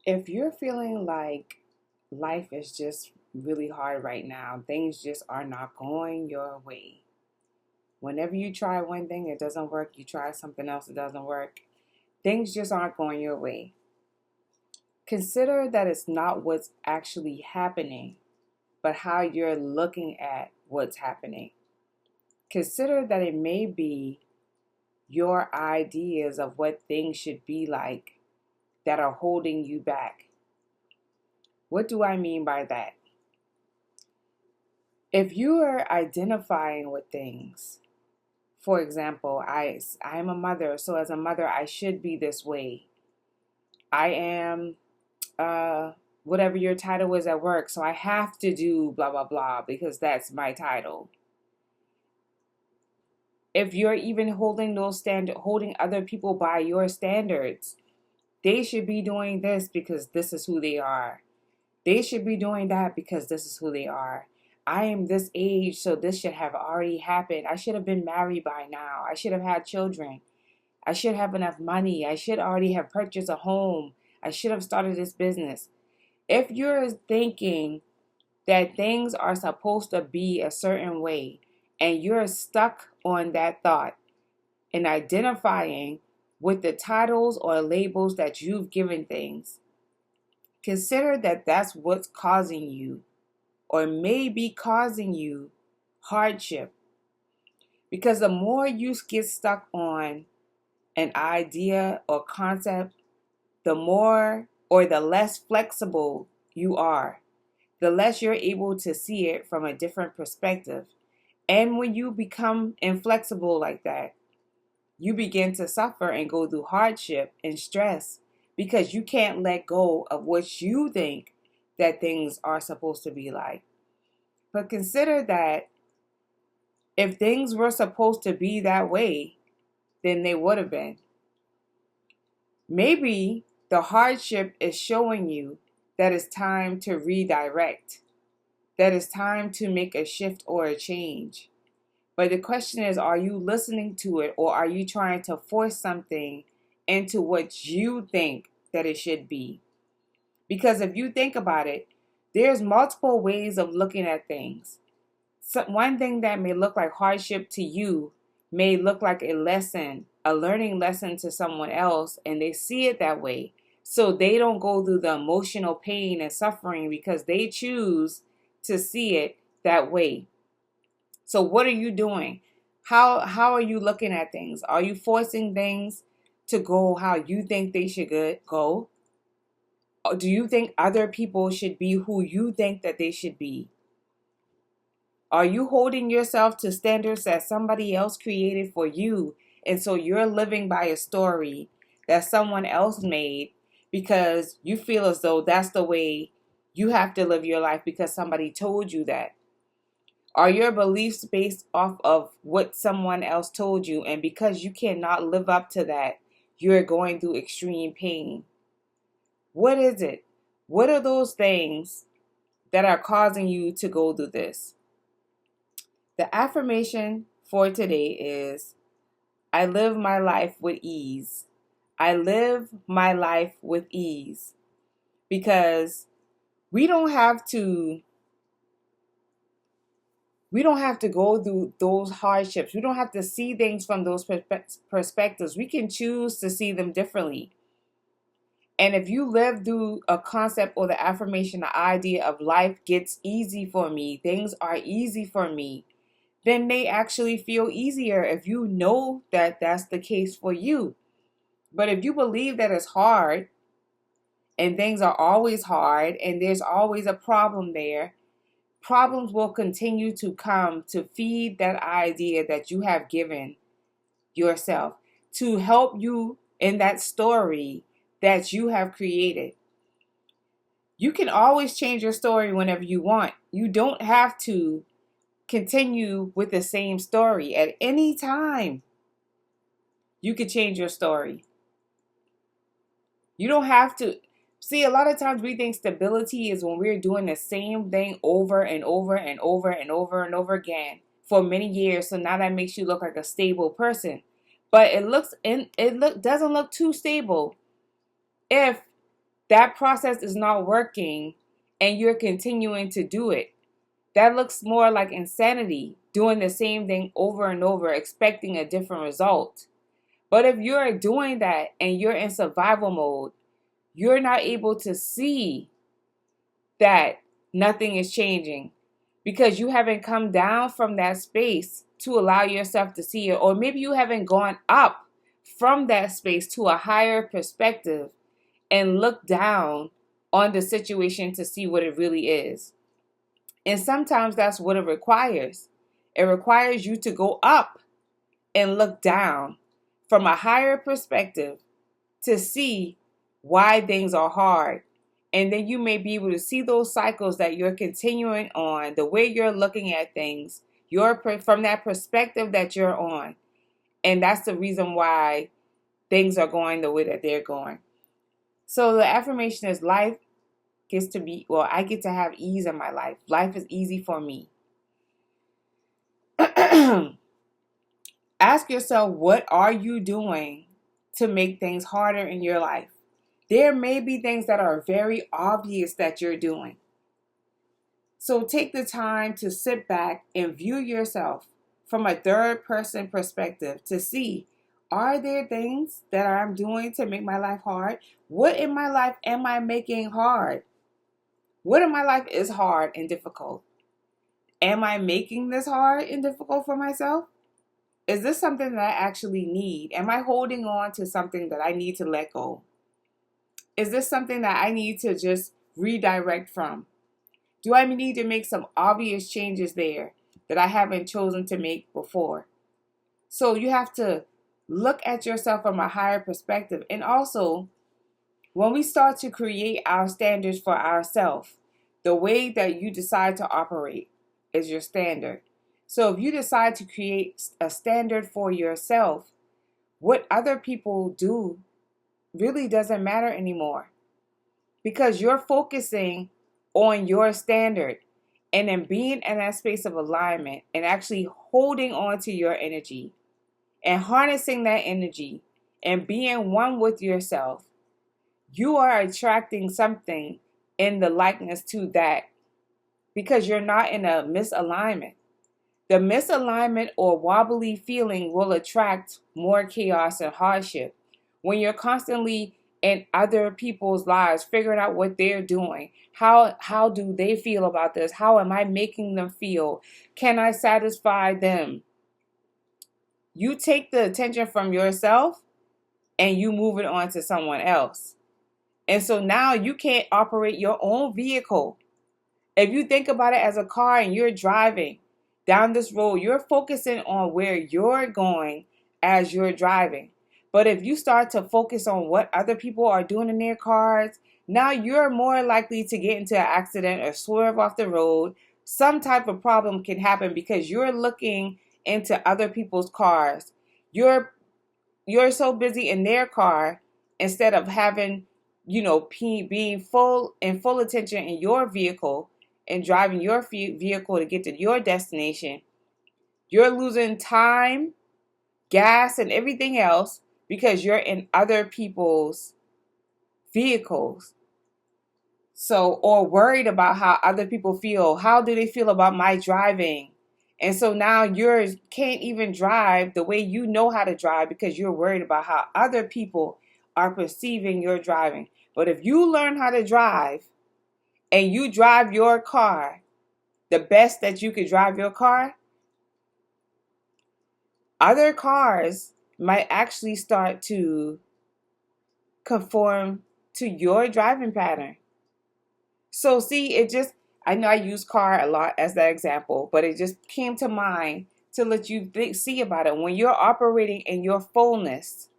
If you're feeling like life is just really hard right now, things just are not going your way. Whenever you try one thing, it doesn't work. You try something else, it doesn't work. Things just aren't going your way. Consider that it's not what's actually happening, but how you're looking at what's happening. Consider that it may be your ideas of what things should be like that are holding you back. What do I mean by that? If you are identifying with things, for example, I am a mother, so as a mother, I should be this way. I am whatever your title is at work, so I have to do blah, blah, blah because that's my title. If you're even holding holding other people by your standards, they should be doing this because this is who they are. They should be doing that because this is who they are. I am this age, so this should have already happened. I should have been married by now. I should have had children. I should have enough money. I should already have purchased a home. I should have started this business. If you're thinking that things are supposed to be a certain way and you're stuck on that thought and identifying with the titles or labels that you've given things, consider that that's what's causing you or may be causing you hardship. Because the more you get stuck on an idea or concept, the more or the less flexible you are, the less you're able to see it from a different perspective. And when you become inflexible like that, you begin to suffer and go through hardship and stress because you can't let go of what you think that things are supposed to be like. But consider that if things were supposed to be that way, then they would have been. Maybe the hardship is showing you that it's time to redirect, that it's time to make a shift or a change. But the question is, are you listening to it or are you trying to force something into what you think that it should be? Because if you think about it, there's multiple ways of looking at things. So one thing that may look like hardship to you may look like a lesson, a learning lesson to someone else, and they see it that way. So they don't go through the emotional pain and suffering because they choose to see it that way. So what are you doing? How are you looking at things? Are you forcing things to go how you think they should go? Or do you think other people should be who you think that they should be? Are you holding yourself to standards that somebody else created for you? And so you're living by a story that someone else made because you feel as though that's the way you have to live your life because somebody told you that. Are your beliefs based off of what someone else told you? And because you cannot live up to that, you're going through extreme pain. What is it? What are those things that are causing you to go through this? The affirmation for today is, I live my life with ease. I live my life with ease. Because we don't have to go through those hardships. We don't have to see things from those perspectives. We can choose to see them differently. And if you live through a concept or the affirmation, the idea of life gets easy for me, things are easy for me, then they actually feel easier if you know that that's the case for you. But if you believe that it's hard and things are always hard and there's always a problem there, problems will continue to come to feed that idea that you have given yourself to help you in that story that you have created. You can always change your story whenever you want. You don't have to continue with the same story at any time. You can change your story. You don't have to. See, a lot of times we think stability is when we're doing the same thing over and over and over and over and over again for many years. So now that makes you look like a stable person. But it doesn't look too stable if that process is not working and you're continuing to do it. That looks more like insanity, doing the same thing over and over, expecting a different result. But if you're doing that and you're in survival mode, you're not able to see that nothing is changing because you haven't come down from that space to allow yourself to see it. Or maybe you haven't gone up from that space to a higher perspective and look down on the situation to see what it really is. And sometimes that's what it requires. It requires you to go up and look down from a higher perspective to see why things are hard. And then you may be able to see those cycles that you're continuing on, the way you're looking at things, from that perspective that you're on. And that's the reason why things are going the way that they're going. So the affirmation is life gets to be, well, I get to have ease in my life. Life is easy for me. Ask yourself, what are you doing to make things harder in your life? There may be things that are very obvious that you're doing. So take the time to sit back and view yourself from a third person perspective to see, are there things that I'm doing to make my life hard? What in my life am I making hard? What in my life is hard and difficult? Am I making this hard and difficult for myself? Is this something that I actually need? Am I holding on to something that I need to let go? Is this something that I need to just redirect from? Do I need to make some obvious changes there that I haven't chosen to make before? So you have to look at yourself from a higher perspective. And also, when we start to create our standards for ourselves, the way that you decide to operate is your standard. So if you decide to create a standard for yourself, what other people do really doesn't matter anymore, because you're focusing on your standard and then being in that space of alignment and actually holding on to your energy and harnessing that energy and being one with yourself. You are attracting something in the likeness to that because you're not in a misalignment. The misalignment or wobbly feeling will attract more chaos and hardship. When you're constantly in other people's lives, figuring out what they're doing, how do they feel about this? How am I making them feel? Can I satisfy them? You take the attention from yourself and you move it on to someone else. And so now you can't operate your own vehicle. If you think about it as a car and you're driving down this road, you're focusing on where you're going as you're driving. But if you start to focus on what other people are doing in their cars, now you're more likely to get into an accident or swerve off the road. Some type of problem can happen because you're looking into other people's cars. You're so busy in their car instead of having, being full attention in your vehicle and driving your vehicle to get to your destination. You're losing time, gas, and everything else because you're in other people's vehicles. So, or worried about how other people feel. How do they feel about my driving? And so now you can't even drive the way you know how to drive because you're worried about how other people are perceiving your driving. But if you learn how to drive and you drive your car the best that you could drive your car, other cars might actually start to conform to your driving pattern. So see, I know I use car a lot as that example, but it just came to mind to let you see about it. When you're operating in your fullness,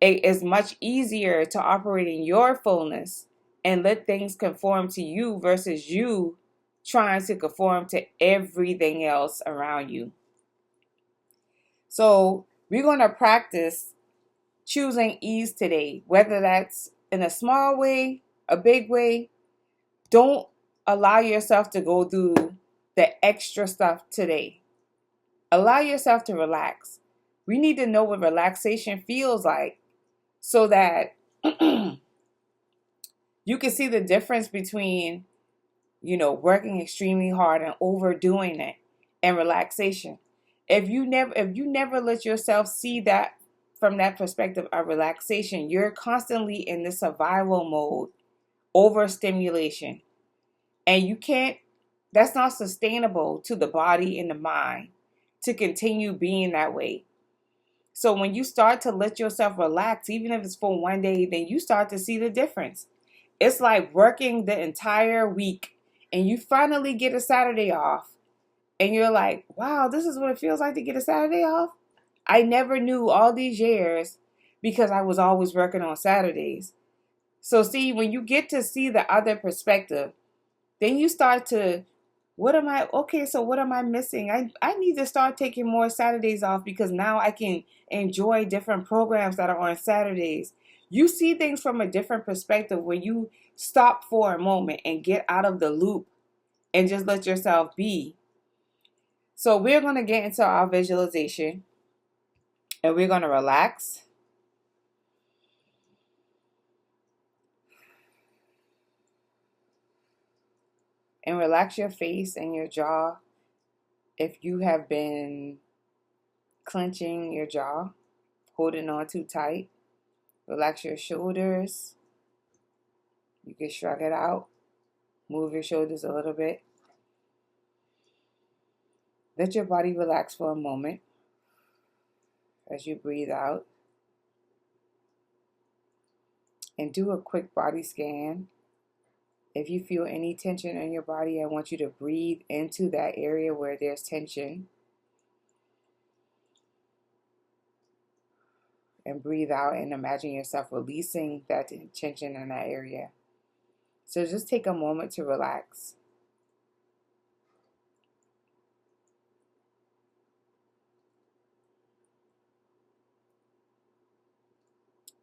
it is much easier to operate in your fullness and let things conform to you versus you trying to conform to everything else around you. So we're going to practice choosing ease today, whether that's in a small way, a big way. Don't allow yourself to go through the extra stuff today. Allow yourself to relax. We need to know what relaxation feels like so that You can see the difference between, working extremely hard and overdoing it and relaxation. If you never let yourself see that from that perspective of relaxation, you're constantly in this survival mode, overstimulation. And that's not sustainable to the body and the mind to continue being that way. So when you start to let yourself relax, even if it's for one day, then you start to see the difference. It's like working the entire week and you finally get a Saturday off. And you're like, wow, this is what it feels like to get a Saturday off. I never knew all these years because I was always working on Saturdays. So see, when you get to see the other perspective, then you start to, what am I missing? I need to start taking more Saturdays off because now I can enjoy different programs that are on Saturdays. You see things from a different perspective when you stop for a moment and get out of the loop and just let yourself be. So we're going to get into our visualization and we're going to relax. And relax your face and your jaw. If you have been clenching your jaw, holding on too tight, relax your shoulders. You can shrug it out. Move your shoulders a little bit. Let your body relax for a moment as you breathe out. And do a quick body scan. If you feel any tension in your body, I want you to breathe into that area where there's tension. And breathe out and imagine yourself releasing that tension in that area. So just take a moment to relax.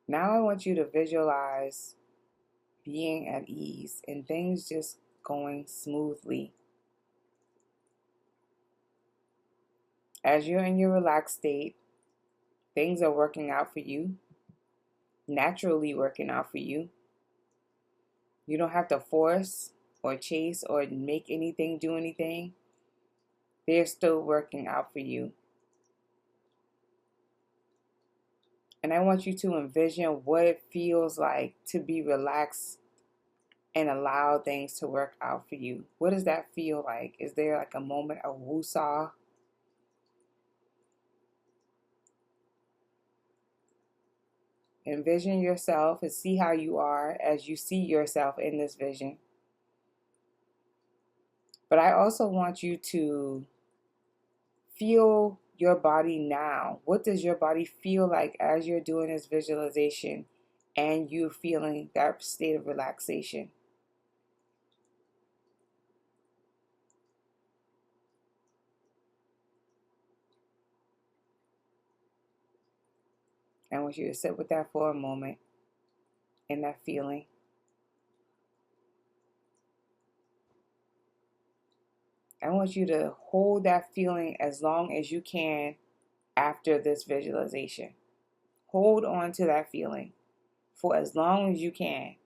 Now I want you to visualize being at ease and things just going smoothly. As you're in your relaxed state, things are working out for you, naturally working out for you. You don't have to force or chase or make anything do anything. They're still working out for you. And I want you to envision what it feels like to be relaxed and allow things to work out for you. What does that feel like? Is there like a moment of woosah? Envision yourself and see how you are as you see yourself in this vision. But I also want you to feel your body now. What does your body feel like as you're doing this visualization and you feeling that state of relaxation? I want you to sit with that for a moment and that feeling. I want you to hold that feeling as long as you can after this visualization. Hold on to that feeling for as long as you can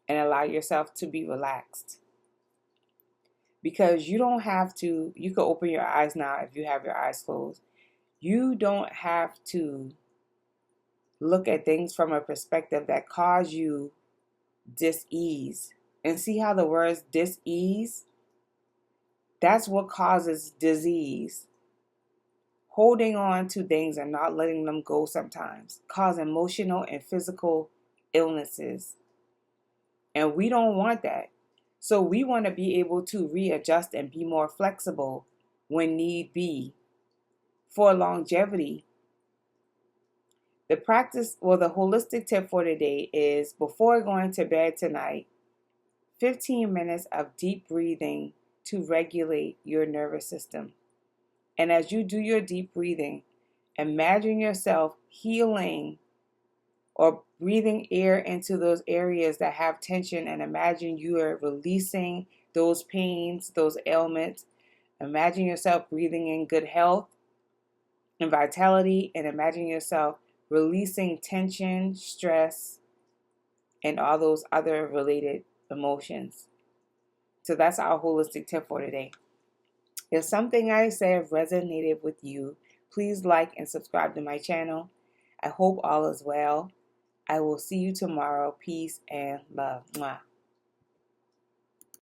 and allow yourself to be relaxed. Because you don't have to, you can open your eyes now if you have your eyes closed. You don't have to look at things from a perspective that cause you dis-ease. And see how the words dis-ease, that's what causes disease. Holding on to things and not letting them go sometimes cause emotional and physical illnesses. And we don't want that. So we want to be able to readjust and be more flexible when need be for longevity. The practice or the holistic tip for today is before going to bed tonight, 15 minutes of deep breathing to regulate your nervous system. And as you do your deep breathing, imagine yourself healing or breathing air into those areas that have tension, and imagine you are releasing those pains, those ailments. Imagine yourself breathing in good health and vitality, and imagine yourself releasing tension, stress, and all those other related emotions. So that's our holistic tip for today. If something I said resonated with you, please like and subscribe to my channel. I hope all is well. I will see you tomorrow. Peace and love. Mwah.